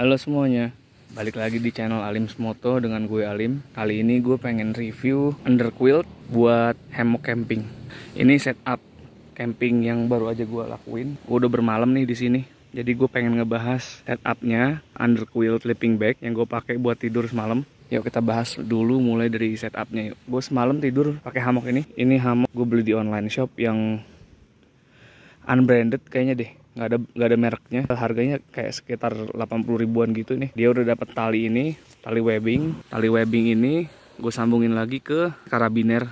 Halo semuanya, balik lagi di channel Alim's Moto dengan gue Alim. Kali ini gue pengen review underquilt buat hammock camping. Ini setup camping yang baru aja gue lakuin. Gue udah bermalam nih di sini. Jadi gue pengen ngebahas setupnya underquilt sleeping bag yang gue pakai buat tidur semalam. Yuk kita bahas dulu mulai dari setupnya. Yuk. Gue semalam tidur pakai hammock ini. Ini hammock gue beli di online shop yang unbranded kayaknya deh. Nggak ada mereknya, harganya kayak sekitar 80 ribuan gitu nih. Dia udah dapat tali ini, tali webbing ini gue sambungin lagi ke karabiner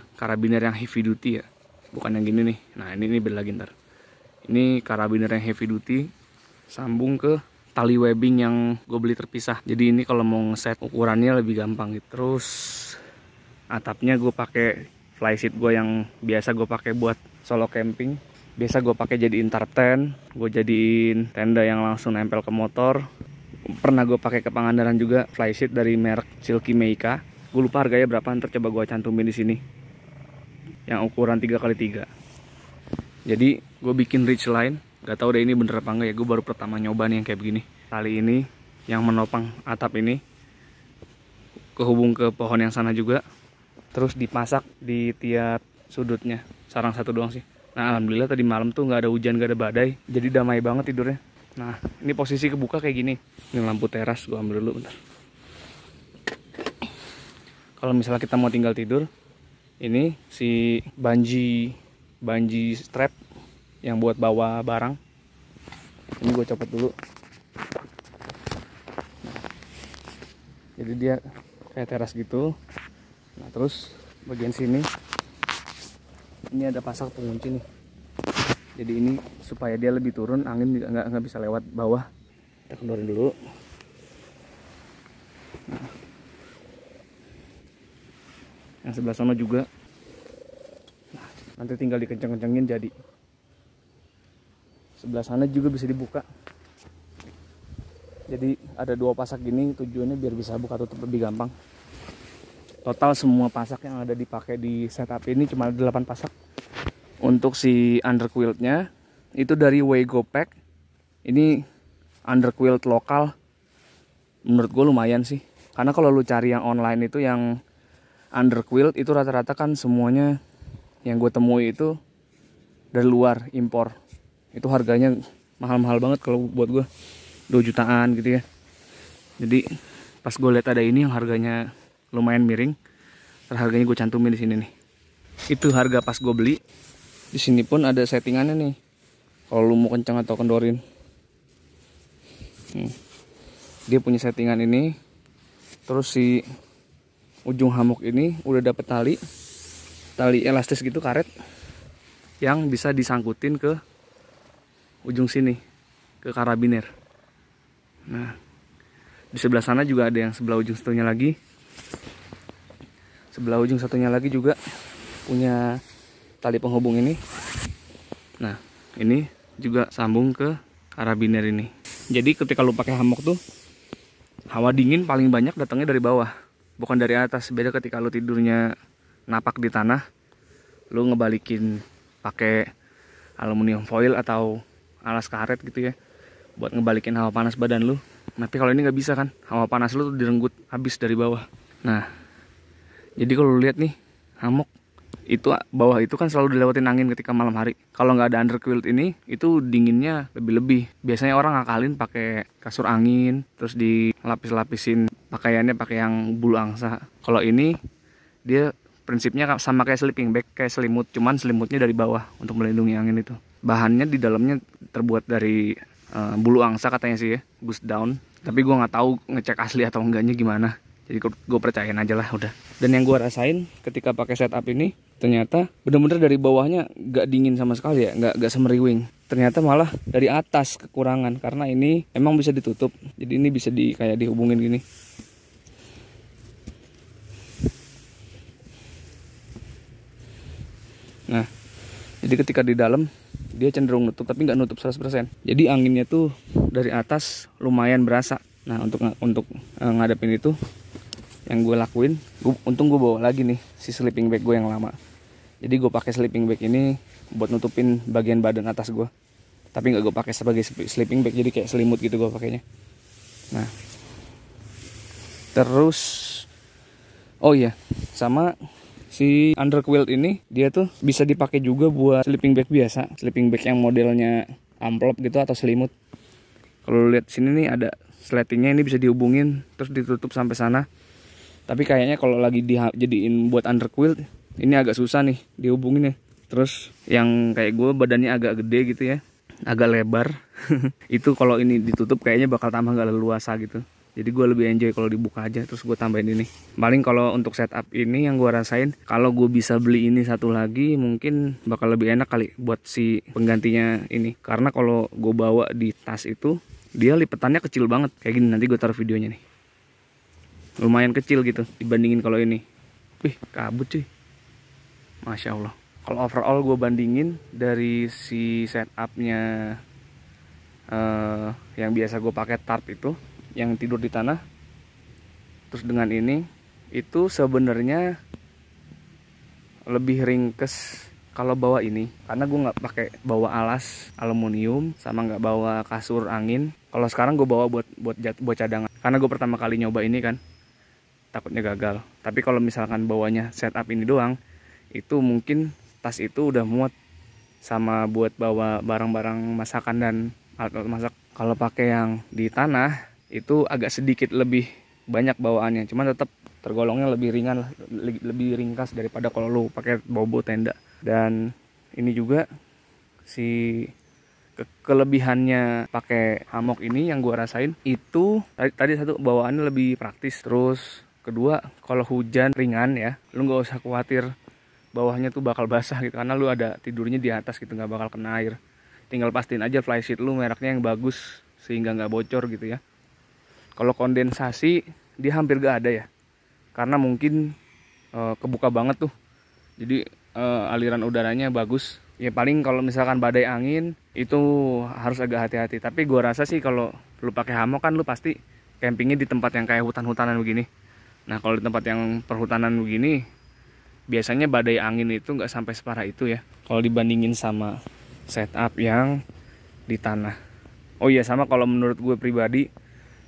yang heavy duty ya, bukan yang gini nih. Nah ini beda lagi ntar. Ini karabiner yang heavy duty sambung ke tali webbing yang gue beli terpisah. Jadi ini kalau mau ngeset ukurannya lebih gampang gitu. Terus atapnya gue pakai flysheet gue yang biasa gue pakai buat solo camping. Biasa gue pakai jadiin tarp tent, gue jadiin tenda yang langsung nempel ke motor. Pernah gue pakai ke Pangandaran juga flysheet dari merek Silky Meika. Gue lupa harganya berapa, ntar coba gue cantumin di sini. Yang ukuran 3x3. Jadi gue bikin ridge line, gak tau deh ini bener apa enggak ya. Gue baru pertama nyoba nih yang kayak begini. Tali ini yang menopang atap ini kehubung ke pohon yang sana juga. Terus dipasak di tiap sudutnya. Sarang satu doang sih. Nah alhamdulillah tadi malam tuh nggak ada hujan, nggak ada badai, jadi damai banget tidurnya. Nah ini posisi kebuka kayak gini. Ini lampu teras, gue ambil dulu bentar. Kalau misalnya kita mau tinggal tidur, ini si banji strap yang buat bawa barang. Ini gue copot dulu. Nah, jadi dia kayak teras gitu. Nah terus bagian sini ini ada pasak pengunci nih. Jadi ini supaya dia lebih turun, angin nggak bisa lewat bawah. Kita kendorin dulu. Nah, yang sebelah sana juga. Nah, nanti tinggal dikenceng-kencengin jadi. Sebelah sana juga bisa dibuka. Jadi ada dua pasak gini, tujuannya biar bisa buka tutup lebih gampang. Total semua pasak yang ada dipakai di setup ini cuma 8 pasak. Untuk si underquiltnya itu dari Wego Pack. Ini underquilt lokal. Menurut gue lumayan sih. Karena kalau lu cari yang online itu yang underquilt itu rata-rata kan semuanya yang gue temui itu dari luar, impor. Itu harganya mahal-mahal banget kalau buat gue. 2 jutaan gitu ya. Jadi pas gue lihat ada ini yang harganya lumayan miring, harganya gue cantumin di sini nih. Itu harga pas gue beli. Di sini pun ada settingannya nih. Kalau lu mau kencang atau kendorin. Dia punya settingan ini. Terus si ujung hammock ini udah dapet tali elastis gitu, karet yang bisa disangkutin ke ujung sini, ke karabiner. Nah, di sebelah sana juga ada yang sebelah ujung satunya lagi. Sebelah ujung satunya lagi juga punya tali penghubung ini. Nah ini juga sambung ke karabiner ini. Jadi ketika lu pakai hammock tuh, hawa dingin paling banyak datangnya dari bawah, bukan dari atas. Beda ketika lu tidurnya napak di tanah, lu ngebalikin pakai aluminium foil atau alas karet gitu ya, buat ngebalikin hawa panas badan lu. Tapi kalau ini nggak bisa kan, hawa panas lu tuh direnggut habis dari bawah. Nah jadi kalau lu lihat nih hammock itu bawah itu kan selalu dilewatin angin ketika malam hari. Kalau nggak ada underquilt ini, itu dinginnya lebih. Biasanya orang ngakalin pakai kasur angin, terus dilapis-lapisin pakaiannya pakai yang bulu angsa. Kalau ini dia prinsipnya sama kayak sleeping bag, kayak selimut, cuman selimutnya dari bawah untuk melindungi angin itu. Bahannya di dalamnya terbuat dari bulu angsa katanya sih ya, goose down. Tapi gue nggak tahu ngecek asli atau enggaknya gimana. Jadi gue percayain aja lah udah. Dan yang gue rasain ketika pakai setup ini, ternyata bener-bener dari bawahnya gak dingin sama sekali ya, gak semeriwing. Ternyata malah dari atas kekurangan, karena ini emang bisa ditutup. Jadi ini bisa kayak dihubungin gini. Nah, jadi ketika di dalam dia cenderung nutup, tapi nggak nutup 100%. Jadi anginnya tuh dari atas lumayan berasa. Nah untuk ngadepin itu, yang gue lakuin, untung gue bawa lagi nih si sleeping bag gue yang lama. Jadi gue pakai sleeping bag ini buat nutupin bagian badan atas gue. Tapi nggak gue pakai sebagai sleeping bag, jadi kayak selimut gitu gue pakainya. Nah, terus oh iya, sama si underquilt ini dia tuh bisa dipakai juga buat sleeping bag biasa, sleeping bag yang modelnya amplop gitu atau selimut. Kalau lihat sini nih ada sletingnya, ini bisa dihubungin terus ditutup sampai sana. Tapi kayaknya kalau lagi dijadiin buat underquilt ini agak susah nih dihubungin ya. Terus yang kayak gue badannya agak gede gitu ya, agak lebar. Itu kalau ini ditutup kayaknya bakal tambah gak leluasa gitu. Jadi gue lebih enjoy kalau dibuka aja, terus gue tambahin ini. Paling kalau untuk setup ini yang gue rasain, kalau gue bisa beli ini satu lagi mungkin bakal lebih enak kali buat si penggantinya ini. Karena kalau gue bawa di tas itu, dia lipetannya kecil banget. Kayak gini, nanti gue taruh videonya nih. Lumayan kecil gitu dibandingin kalau ini. Wih, kabut cuy. Masya Allah. Kalau overall gue bandingin dari si setupnya yang biasa gue pakai tarp itu, yang tidur di tanah, terus dengan ini itu sebenarnya lebih ringkes kalau bawa ini, karena gue nggak pakai bawa alas aluminium sama nggak bawa kasur angin. Kalau sekarang gue bawa buat cadangan, karena gue pertama kali nyoba ini kan takutnya gagal. Tapi kalau misalkan bawanya setup ini doang, itu mungkin tas itu udah muat sama buat bawa barang-barang masakan dan alat masak. Kalau pakai yang di tanah itu agak sedikit lebih banyak bawaannya, cuman tetap tergolongnya lebih ringan, lebih ringkas daripada kalau lu pakai bawa tenda. Dan ini juga si kelebihannya pakai hammock ini yang gua rasain itu tadi satu, bawaannya lebih praktis. Terus kedua, kalau hujan ringan ya, lu nggak usah khawatir bawahnya tuh bakal basah gitu, karena lu ada tidurnya di atas gitu, nggak bakal kena air. Tinggal pastiin aja flysheet lu mereknya yang bagus sehingga nggak bocor gitu ya. Kalau kondensasi dia hampir gak ada ya, karena mungkin kebuka banget tuh, jadi aliran udaranya bagus. Ya paling kalau misalkan badai angin itu harus agak hati-hati. Tapi gua rasa sih kalau lu pakai hammock kan lu pasti campingnya di tempat yang kayak hutan-hutanan begini. Nah kalau di tempat yang perhutanan begini, biasanya badai angin itu nggak sampai separah itu ya, kalau dibandingin sama setup yang di tanah. Oh iya, sama kalau menurut gue pribadi,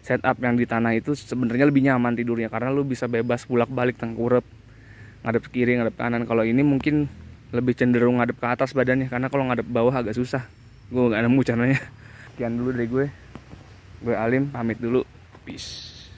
setup yang di tanah itu sebenarnya lebih nyaman tidurnya, karena lu bisa bebas bolak-balik tengkurap, ngadep kiri, ngadep kanan. Kalau ini mungkin lebih cenderung ngadep ke atas badannya, karena kalau ngadep bawah agak susah. Gue nggak nemu caranya. Sekian dulu dari gue Alim, pamit dulu, peace.